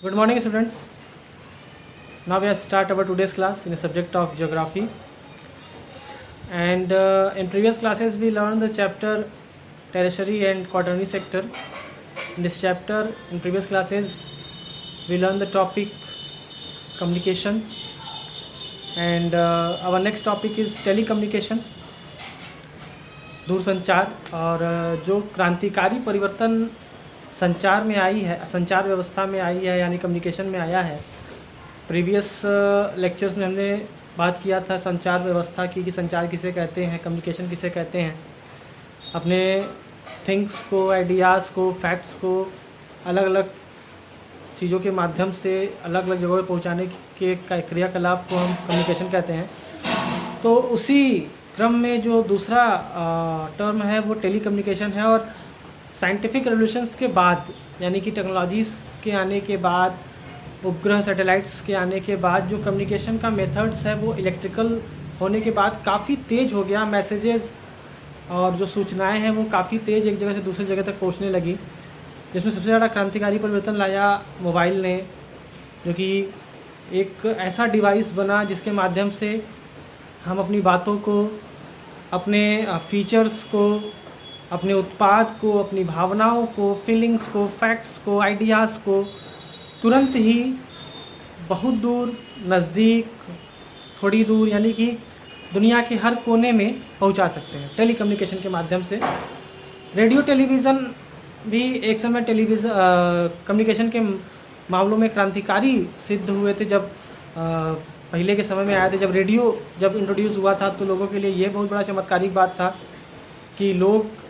Good morning, students. Now we start our today's class in the subject of geography. And in previous classes we learned the chapter tertiary and quaternary sector. In this chapter, in previous classes, we learned the topic communications, and our next topic is telecommunication, दूरसंचार। और जो क्रांतिकारी परिवर्तन संचार में आई है, संचार व्यवस्था में आई है, यानी कम्युनिकेशन में आया है। प्रीवियस लेक्चर्स में हमने बात किया था संचार व्यवस्था की, कि संचार किसे कहते हैं, कम्युनिकेशन किसे कहते हैं। अपने थिंग्स को, आइडियाज़ को, फैक्ट्स को अलग अलग चीज़ों के माध्यम से अलग अलग जगहों पर पहुंचाने के क्रियाकलाप को हम कम्युनिकेशन कहते हैं। तो उसी क्रम में जो दूसरा टर्म है वो टेलीकम्युनिकेशन है। और साइंटिफिक रेवोल्यूशंस के बाद, यानी कि टेक्नोलॉजीज़ के आने के बाद, उपग्रह सैटेलाइट्स के आने के बाद, जो कम्युनिकेशन का मेथड्स है वो इलेक्ट्रिकल होने के बाद काफ़ी तेज़ हो गया। मैसेजेस और जो सूचनाएं हैं वो काफ़ी तेज़ एक जगह से दूसरी जगह तक पहुंचने लगी। जिसमें सबसे ज़्यादा क्रांतिकारी परिवर्तन लाया मोबाइल ने, जो कि एक ऐसा डिवाइस बना जिसके माध्यम से हम अपनी बातों को, अपने फीचर्स को, अपने उत्पाद को, अपनी भावनाओं को, फीलिंग्स को, फैक्ट्स को, आइडियाज़ को तुरंत ही बहुत दूर, नज़दीक, थोड़ी दूर, यानी कि दुनिया के हर कोने में पहुंचा सकते हैं टेलीकम्युनिकेशन के माध्यम से। रेडियो टेलीविज़न भी एक समय कम्युनिकेशन के मामलों में क्रांतिकारी सिद्ध हुए थे। जब पहले के समय में आए थे, जब रेडियो इंट्रोड्यूस हुआ था, तो लोगों के लिए ये बहुत बड़ा चमत्कारिक बात था कि लोग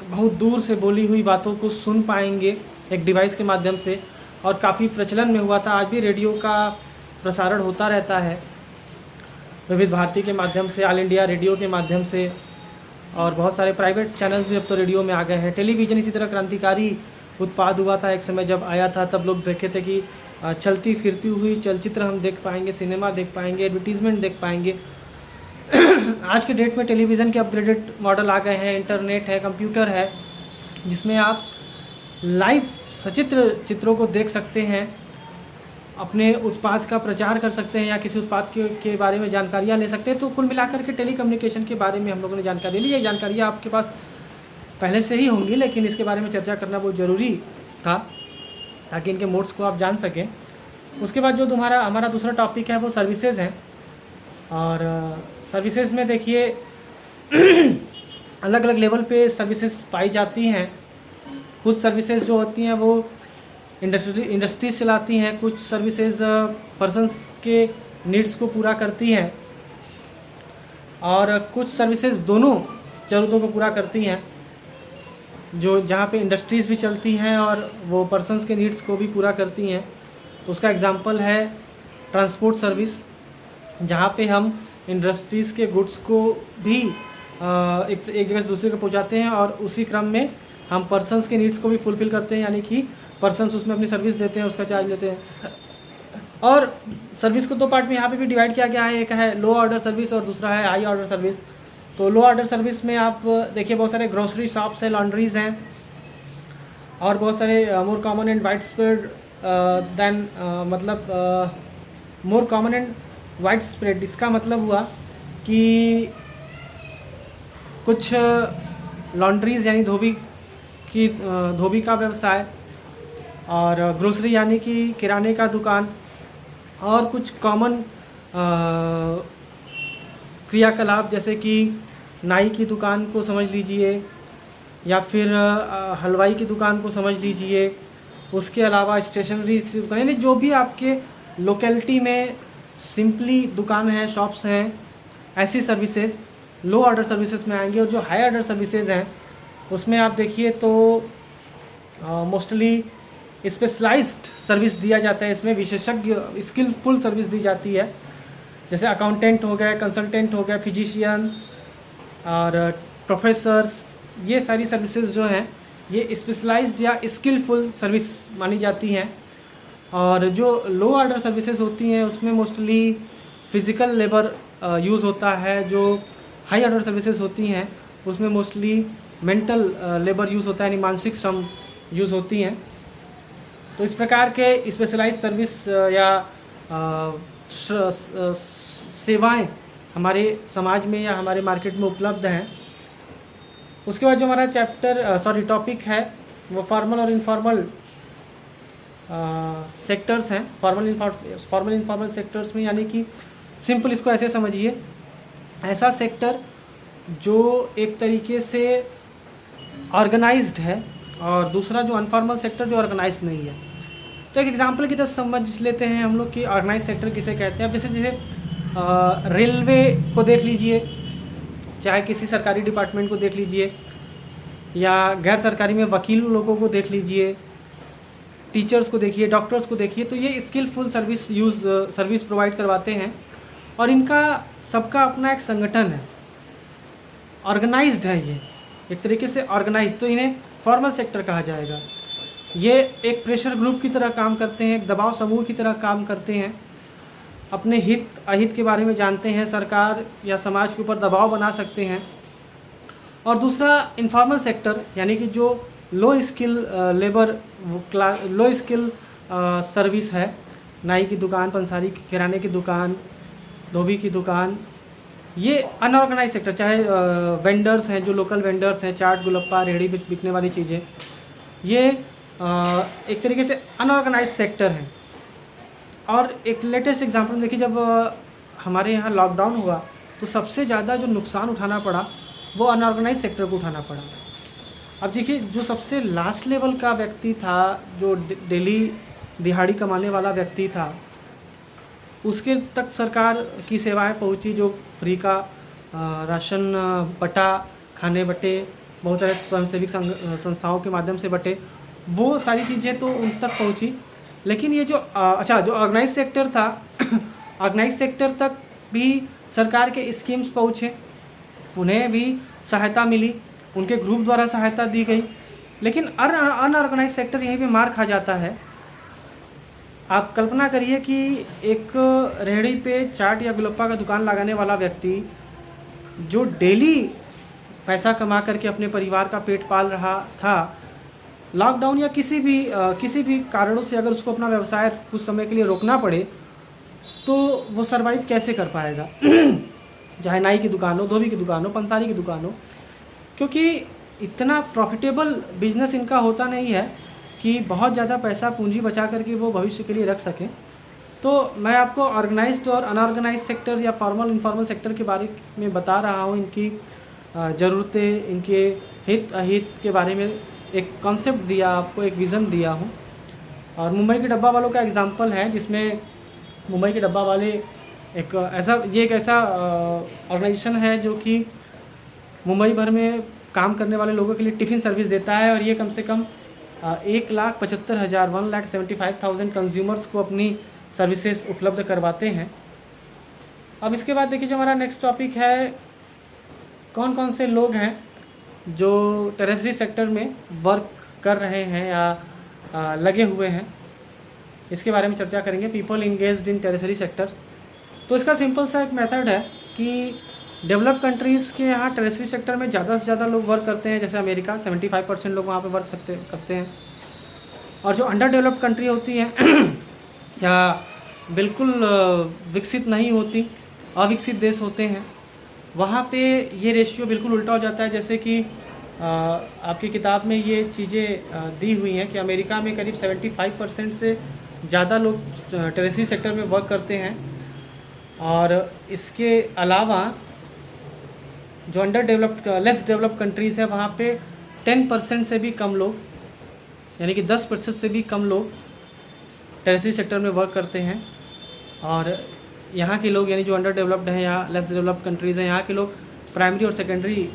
बहुत दूर से बोली हुई बातों को सुन पाएंगे एक डिवाइस के माध्यम से, और काफ़ी प्रचलन में हुआ था। आज भी रेडियो का प्रसारण होता रहता है विविध भारती के माध्यम से, ऑल इंडिया रेडियो के माध्यम से, और बहुत सारे प्राइवेट चैनल्स भी अब तो रेडियो में आ गए हैं। टेलीविज़न इसी तरह क्रांतिकारी उत्पाद हुआ था। एक समय जब आया था तब लोग देखे थे कि चलती फिरती हुई चलचित्र हम देख पाएंगे, सिनेमा देख पाएंगे, एडवर्टीज़मेंट देख पाएंगे। आज के डेट में टेलीविज़न के अपग्रेडेड मॉडल आ गए हैं, इंटरनेट है, कंप्यूटर है, जिसमें आप लाइव सचित्र चित्रों को देख सकते हैं, अपने उत्पाद का प्रचार कर सकते हैं, या किसी उत्पाद के बारे में जानकारियाँ ले सकते हैं। तो कुल मिलाकर के टेलीकम्युनिकेशन के बारे में हम लोगों ने जानकारी ली। ये जानकारियाँ आपके पास पहले से ही होंगी, लेकिन इसके बारे में चर्चा करना बहुत ज़रूरी था ताकि इनके मोड्स को आप जान सकें। उसके बाद जो हमारा दूसरा टॉपिक है वो सर्विसेज हैं। और सर्विसेज में देखिए अलग अलग लेवल पे सर्विसेज पाई जाती हैं। कुछ सर्विसेज जो होती हैं वो इंडस्ट्रीज चलाती हैं, कुछ सर्विसेज पर्सन्स के नीड्स को पूरा करती हैं, और कुछ सर्विसेज दोनों ज़रूरतों को पूरा करती हैं, जो जहाँ पे इंडस्ट्रीज़ भी चलती हैं और वो पर्सन्स के नीड्स को भी पूरा करती हैं। तो उसका एग्जांपल है ट्रांसपोर्ट सर्विस, जहाँ पे हम इंडस्ट्रीज़ के गुड्स को भी एक जगह से दूसरी जगह पहुँचाते हैं, और उसी क्रम में हम पर्सन्स के नीड्स को भी फुलफ़िल करते हैं, यानी कि पर्सन्स उसमें अपनी सर्विस देते हैं, उसका चार्ज लेते हैं। और सर्विस को दो पार्ट में यहाँ पे भी डिवाइड किया गया है। एक है लो ऑर्डर सर्विस और दूसरा है हाई ऑर्डर सर्विस। तो लो ऑर्डर सर्विस में आप देखिए बहुत सारे ग्रोसरी शॉप्स हैं, लॉन्ड्रीज़ हैं, और बहुत सारे more common and widespread than more common and widespread. इसका मतलब हुआ कि कुछ लॉन्ड्रीज़ यानी धोबी का व्यवसाय, और ग्रोसरी यानी कि किराने का दुकान, और कुछ कॉमन क्रियाकलाप जैसे कि नाई की दुकान को समझ लीजिए, या फिर हलवाई की दुकान को समझ लीजिए। उसके अलावा स्टेशनरी की दुकान, यानी जो भी आपके लोकेलिटी में सिंपली दुकान है, शॉप्स हैं, ऐसी सर्विसेज लो ऑर्डर सर्विसेज में आएंगी। और जो हाई ऑर्डर सर्विसेज हैं उसमें आप देखिए तो मोस्टली स्पेशलाइज्ड सर्विस दिया जाता है। इसमें विशेषज्ञ स्किलफुल सर्विस दी जाती है, जैसे अकाउंटेंट हो गए, कंसल्टेंट हो गए, फिजिशियन और प्रोफेसर्स। ये सारी सर्विसेज जो हैं ये स्पेशलाइज्ड या स्किलफुल सर्विस मानी जाती हैं। और जो लो ऑर्डर सर्विसेज होती हैं उसमें मोस्टली फिज़िकल लेबर यूज़ होता है। जो हाई ऑर्डर सर्विसेज होती हैं उसमें मोस्टली मेंटल लेबर यूज़ होता है, यानी मानसिक श्रम यूज़ होती हैं। तो इस प्रकार के स्पेशलाइज्ड सर्विस या सेवाएं हमारे समाज में या हमारे मार्केट में उपलब्ध हैं। उसके बाद जो हमारा टॉपिक है वो फॉर्मल और इनफॉर्मल सेक्टर्स हैं। फॉर्मल इनफॉर्मल सेक्टर्स में यानी कि सिंपल इसको ऐसे समझिए, ऐसा सेक्टर जो एक तरीके से ऑर्गेनाइज्ड है और दूसरा जो अनफॉर्मल सेक्टर जो ऑर्गेनाइज्ड नहीं है। तो एक एग्जांपल की तरह समझ लेते हैं हम लोग कि ऑर्गेनाइज सेक्टर किसे कहते हैं। अब जैसे रेलवे को देख लीजिए, चाहे किसी सरकारी डिपार्टमेंट को देख लीजिए, या गैर सरकारी में वकील लोगों को देख लीजिए, टीचर्स को देखिए, डॉक्टर्स को देखिए, तो ये स्किलफुल सर्विस प्रोवाइड करवाते हैं और इनका सबका अपना एक संगठन है, ऑर्गेनाइज्ड है, ये एक तरीके से ऑर्गेनाइज्ड, तो इन्हें फॉर्मल सेक्टर कहा जाएगा। ये एक प्रेशर ग्रुप की तरह काम करते हैं, एक दबाव समूह की तरह काम करते हैं, अपने हित अहित के बारे में जानते हैं, सरकार या समाज के ऊपर दबाव बना सकते हैं। और दूसरा इनफॉर्मल सेक्टर यानी कि जो लो स्किल लो स्किल सर्विस है, नाई की दुकान, पंसारी की, किराने की दुकान, धोबी की दुकान, ये अनऑर्गेनाइज सेक्टर, चाहे वेंडर्स हैं, जो लोकल वेंडर्स हैं, चाट गुलप्पा रेहड़ी बिकने वाली चीज़ें, ये एक तरीके से अनऑर्गेनाइज सेक्टर है। और एक लेटेस्ट एग्जांपल देखिए, जब हमारे यहाँ लॉकडाउन हुआ तो सबसे ज़्यादा जो नुकसान उठाना पड़ा वो अनऑर्गेनाइज सेक्टर को उठाना पड़ा। अब देखिए, जो सबसे लास्ट लेवल का व्यक्ति था, जो डेली दिहाड़ी कमाने वाला व्यक्ति था, उसके तक सरकार की सेवाएं पहुंची, जो फ्री का राशन बटा, खाने बटे, बहुत सारे स्वयंसेवी संस्थाओं के माध्यम से बटे, वो सारी चीज़ें तो उन तक पहुंची। लेकिन ये जो जो ऑर्गेनाइज सेक्टर था ऑर्गेनाइज सेक्टर तक भी सरकार के स्कीम्स पहुँचे, उन्हें भी सहायता मिली, उनके ग्रुप द्वारा सहायता दी गई। लेकिन अनऑर्गेनाइज सेक्टर यहीं पे मार खा जाता है। आप कल्पना करिए कि एक रेहड़ी पे चाट या गुलप्पा का दुकान लगाने वाला व्यक्ति जो डेली पैसा कमा करके अपने परिवार का पेट पाल रहा था, लॉकडाउन या किसी भी कारणों से अगर उसको अपना व्यवसाय कुछ समय के लिए रोकना पड़े तो वो सरवाइव कैसे कर पाएगा चाहे नाई की दुकान हो, धोबी की दुकान हो, पंसारी की दुकान हो, क्योंकि इतना प्रॉफिटेबल बिजनेस इनका होता नहीं है कि बहुत ज़्यादा पैसा पूंजी बचा करके वो भविष्य के लिए रख सकें। तो मैं आपको ऑर्गेनाइज्ड और अनऑर्गेनाइज्ड सेक्टर या फॉर्मल इनफॉर्मल सेक्टर के बारे में बता रहा हूँ, इनकी ज़रूरतें, इनके हित अहित के बारे में एक कॉन्सेप्ट दिया, आपको एक विज़न दिया हूँ। और मुंबई के डब्बा वालों का एग्जांपल है, जिसमें मुंबई के डब्बा वाले एक ऐसा ऑर्गेनाइजेशन है जो कि मुंबई भर में काम करने वाले लोगों के लिए टिफ़िन सर्विस देता है, और ये कम से कम 1,75,000 कंज्यूमर्स को अपनी सर्विसेज उपलब्ध करवाते हैं। अब इसके बाद देखिए, जो हमारा नेक्स्ट टॉपिक है, कौन कौन से लोग हैं जो टेरेसरी सेक्टर में वर्क कर रहे हैं या लगे हुए हैं, इसके बारे में चर्चा करेंगे। पीपल इंगेज्ड इन टेरेसरी सेक्टर। तो इसका सिंपल सा एक मेथड है कि डेवलप्ड कंट्रीज़ के यहाँ टेरेसरी सेक्टर में ज़्यादा से ज़्यादा लोग वर्क करते हैं। जैसे अमेरिका 75% लोग वहाँ पे वर्क करते हैं। और जो अंडर डेवलप्ड कंट्री होती हैं या बिल्कुल विकसित नहीं होती, अविकसित देश होते हैं, वहाँ पे ये रेशियो बिल्कुल उल्टा हो जाता है। जैसे कि आपकी किताब में ये चीज़ें दी हुई हैं कि अमेरिका में करीब 75% से ज़्यादा लोग टेरेसरी सेक्टर में वर्क करते हैं, और इसके अलावा जो लेस डेवलप्ड कंट्रीज़ है वहाँ पे 10% से भी कम लोग, यानी कि 10% से भी कम लोग टेरेसरी सेक्टर में वर्क करते हैं। और यहाँ के लोग, यानी जो अंडर डेवलप्ड हैं या लेस डेवलप्ड कंट्रीज़ हैं, यहाँ के लोग प्राइमरी और सेकेंडरी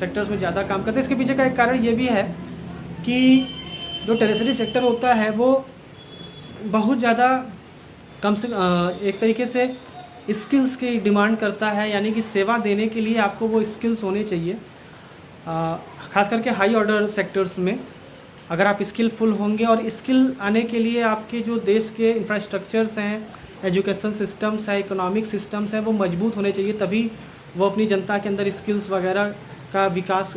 सेक्टर्स में ज़्यादा काम करते हैं। इसके पीछे का एक कारण ये भी है कि जो टेरेसरी सेक्टर होता है वो बहुत ज़्यादा एक तरीके से स्किल्स की डिमांड करता है, यानी कि सेवा देने के लिए आपको वो स्किल्स होने चाहिए। खास करके हाई ऑर्डर सेक्टर्स में अगर आप स्किलफुल होंगे, और स्किल आने के लिए आपके जो देश के इंफ्रास्ट्रक्चर्स हैं, एजुकेशन सिस्टम्स हैं, इकोनॉमिक सिस्टम्स हैं, वो मजबूत होने चाहिए, तभी वो अपनी जनता के अंदर स्किल्स वगैरह का विकास